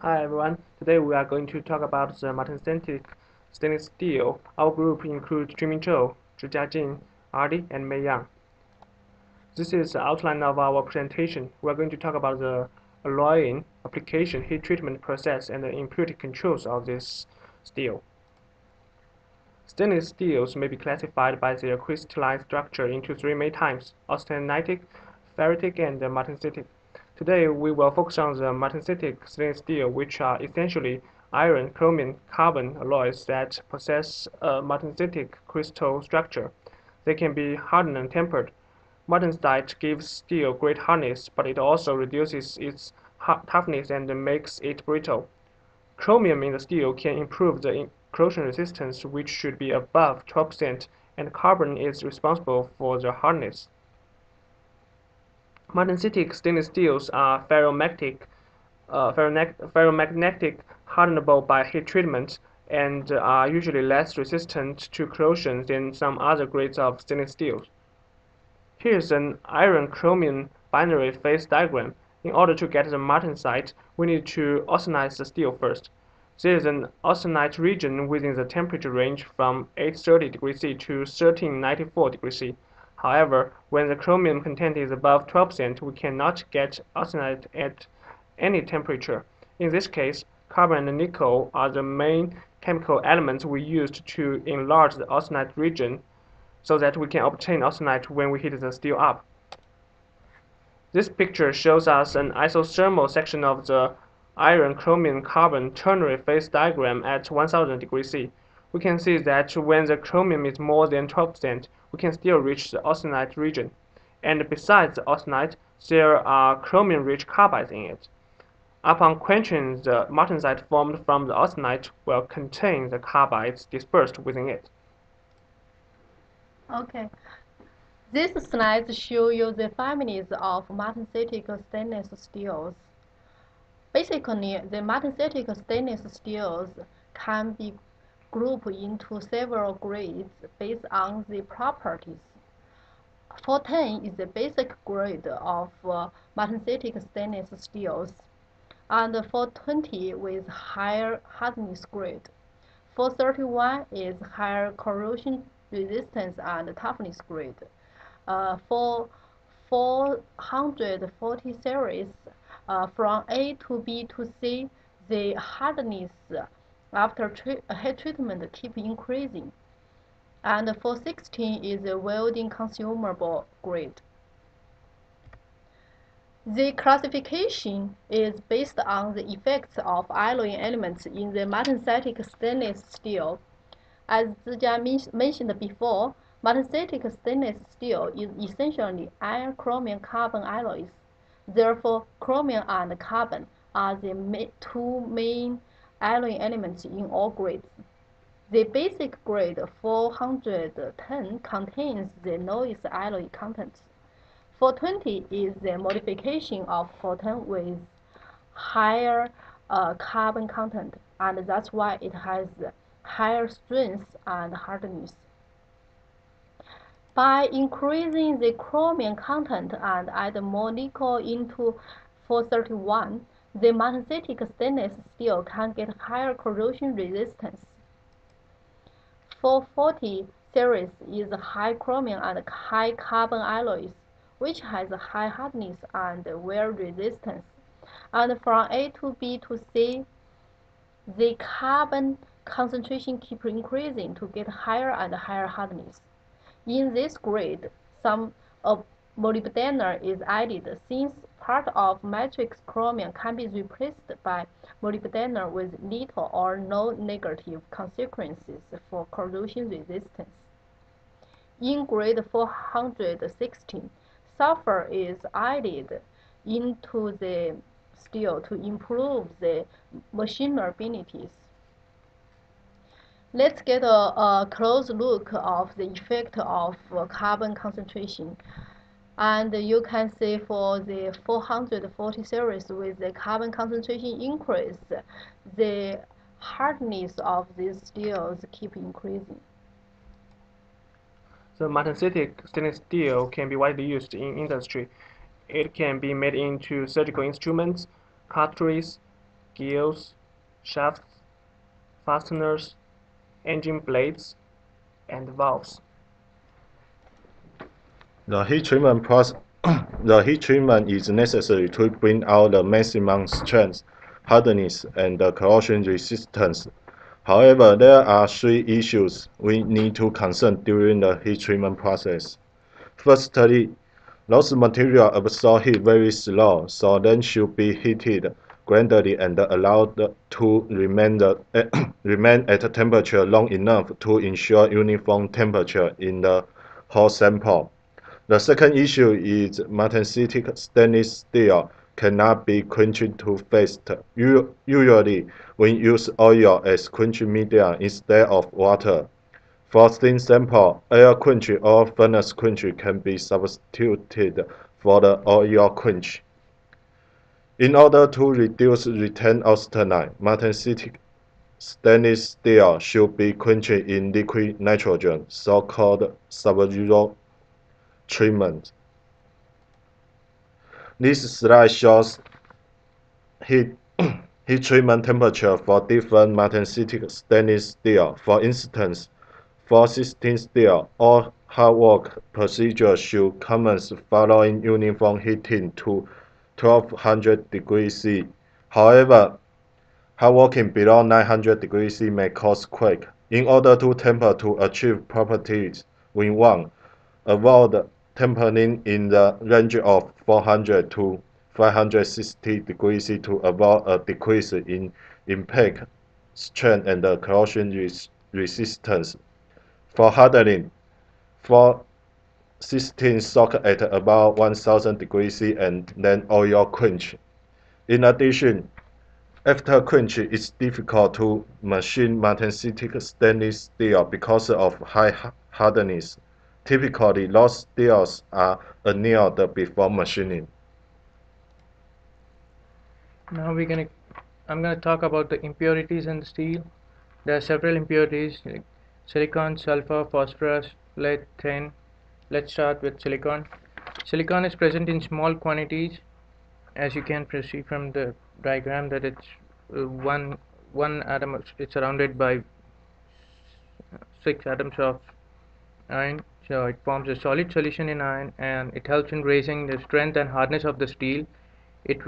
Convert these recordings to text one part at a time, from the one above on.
Hi everyone, today we are going to talk about the martensitic stainless steel. Our group includes Jimin Zhou, Zhi Jiajing, Ardi, and Mei Yang. This is the outline of our presentation. We are going to talk about the alloying, application, heat treatment process, and the impurity controls of this steel. Stainless steels may be classified by their crystalline structure into three main types: austenitic, ferritic, and martensitic. Today, we will focus on the martensitic stainless steel, which are essentially iron, chromium, carbon alloys that possess a martensitic crystal structure. They can be hardened and tempered. Martensite gives steel great hardness, but it also reduces its toughness and makes it brittle. Chromium in the steel can improve the corrosion resistance, which should be above 12%, and carbon is responsible for the hardness. Martensitic stainless steels are ferromagnetic, hardenable by heat treatment, and are usually less resistant to corrosion than some other grades of stainless steel. Here's an iron-chromium binary phase diagram. In order to get the martensite, we need to austenize the steel first. There is an austenite region within the temperature range from 830 degrees C to 1394 degrees C. However, when the chromium content is above 12%, we cannot get austenite at any temperature. In this case, carbon and nickel are the main chemical elements we used to enlarge the austenite region so that we can obtain austenite when we heat the steel up. This picture shows us an isothermal section of the iron-chromium-carbon ternary phase diagram at 1000 degrees C. We can see that when the chromium is more than 12%, we can still reach the austenite region. And besides the austenite, there are chromium-rich carbides in it. Upon quenching, the martensite formed from the austenite will contain the carbides dispersed within it. Okay. These slides show you the families of martensitic stainless steels. Basically, the martensitic stainless steels can be grouped into several grades based on the properties. 410 is the basic grade of martensitic stainless steels, and 420 with higher hardness grade. 431 is higher corrosion resistance and toughness grade. For 440 series, from A to B to C, the hardness after heat treatment keep increasing. And 416 is a welding consumable grade. The classification is based on the effects of alloying elements in the martensitic stainless steel. As Zijia mentioned before, martensitic stainless steel is essentially iron-chromium-carbon alloys. Therefore, chromium and carbon are the two main alloying elements in all grades. The basic grade 410 contains the lowest alloy content. 420 is the modification of 410 with higher carbon content, and that's why it has higher strength and hardness. By increasing the chromium content and add more nickel into 431, the martensitic stainless steel can get higher corrosion resistance. 440 series is high chromium and high carbon alloys, which has high hardness and wear resistance. And from A to B to C, the carbon concentration keeps increasing to get higher and higher hardness. In this grade, some molybdenum is added since part of matrix chromium can be replaced by molybdenum with little or no negative consequences for corrosion resistance. In grade 416, sulfur is added into the steel to improve the machinabilities. Let's get a close look of the effect of carbon concentration. And you can see for the 440 series with the carbon concentration increase, the hardness of these steels keep increasing. The martensitic stainless steel can be widely used in industry. It can be made into surgical instruments, cutlery, gears, shafts, fasteners, engine blades, and valves. The heat treatment the heat treatment is necessary to bring out the maximum strength, hardness, and corrosion resistance. However, there are three issues we need to consider during the heat treatment process. Firstly, those materials absorb heat very slow, so they should be heated gradually and allowed to remain at a temperature long enough to ensure uniform temperature in the whole sample. The second issue is magnetic stainless steel cannot be quenched too fast. Usually, we use oil as quenching medium instead of water. For thin sample, air quench or furnace quench can be substituted for the oil quench. In order to reduce retain austenite, magnetic stainless steel should be quenched in liquid nitrogen, so-called sub-zero treatment. This slide shows heat, heat treatment temperature for different magnetic stainless steel. For instance, for 16 steel, all hard work procedures should commence following uniform heating to 1200 degrees C. However, hard working below 900 degrees C may cause quake. In order to temper to achieve properties we want, avoid tempering in the range of 400 to 560 degrees C to avoid a decrease in impact strength and corrosion resistance. For hardening, for 16 soak at about 1000 degrees C and then oil quench. In addition, after quench, it's difficult to machine magnetic stainless steel because of high hardness. Typically, those steels are annealed before machining. Now I'm gonna talk about the impurities in the steel. There are several impurities like silicon, sulfur, phosphorus, lead, tin. Let's start with silicon. Silicon is present in small quantities, as you can see from the diagram that it's one atom. It's surrounded by 6 atoms of iron. So it forms a solid solution in iron, and it helps in raising the strength and hardness of the steel. It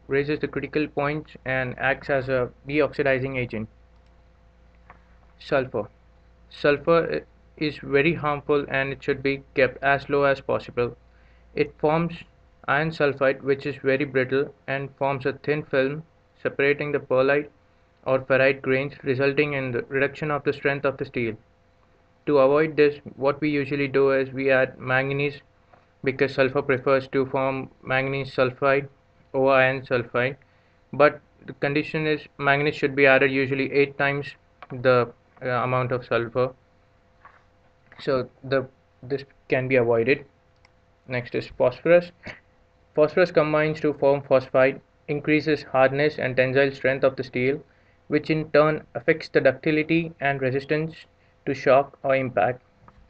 raises the critical points and acts as a deoxidizing agent. Sulfur. Sulfur is very harmful and it should be kept as low as possible. It forms iron sulfide, which is very brittle and forms a thin film separating the pearlite or ferrite grains, resulting in the reduction of the strength of the steel. To avoid this, what we usually do is we add manganese, because sulfur prefers to form manganese sulfide over iron sulfide. But the condition is manganese should be added usually 8 times the amount of sulfur, so this can be avoided. Next is phosphorus. Phosphorus combines to form phosphide, increases hardness and tensile strength of the steel, which in turn affects the ductility and resistance to shock or impact.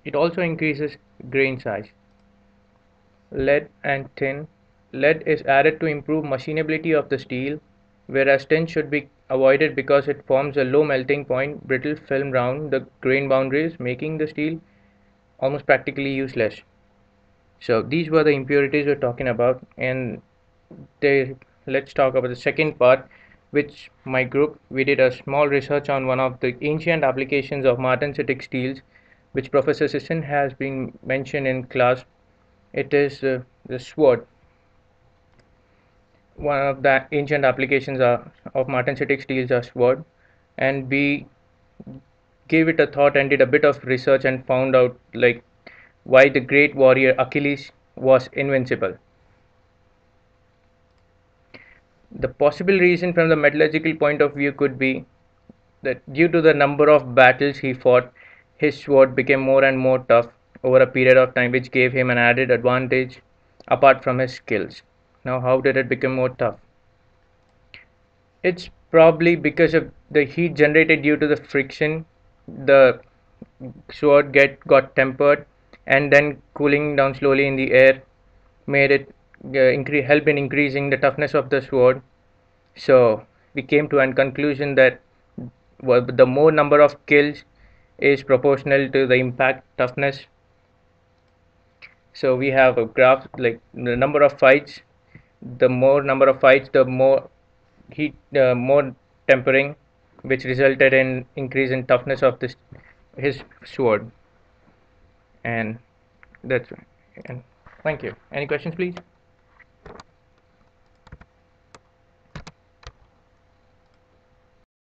It also increases grain size. Lead and tin. Lead is added to improve machinability of the steel, whereas tin should be avoided because it forms a low melting point, brittle film around the grain boundaries, making the steel almost practically useless. So these were the impurities we're talking about, and let's talk about the second part, which my group we did a small research on one of the ancient applications of martensitic steels, which Professor Sisson has been mentioned in class. It is the sword. One of the ancient applications of martensitic steels are sword, and we gave it a thought and did a bit of research and found out like why the great warrior Achilles was invincible. The possible reason from the metallurgical point of view could be that due to the number of battles he fought, his sword became more and more tough over a period of time, which gave him an added advantage apart from his skills. Now, how did it become more tough? It's probably because of the heat generated due to the friction. The sword got tempered, and then cooling down slowly in the air made it help in increasing the toughness of the sword. So we came to a conclusion that the more number of kills is proportional to the impact toughness. So we have a graph like the number of fights. The more number of fights, the more heat, more tempering, which resulted in increase in toughness of his sword. And that's right. And thank you. Any questions, please?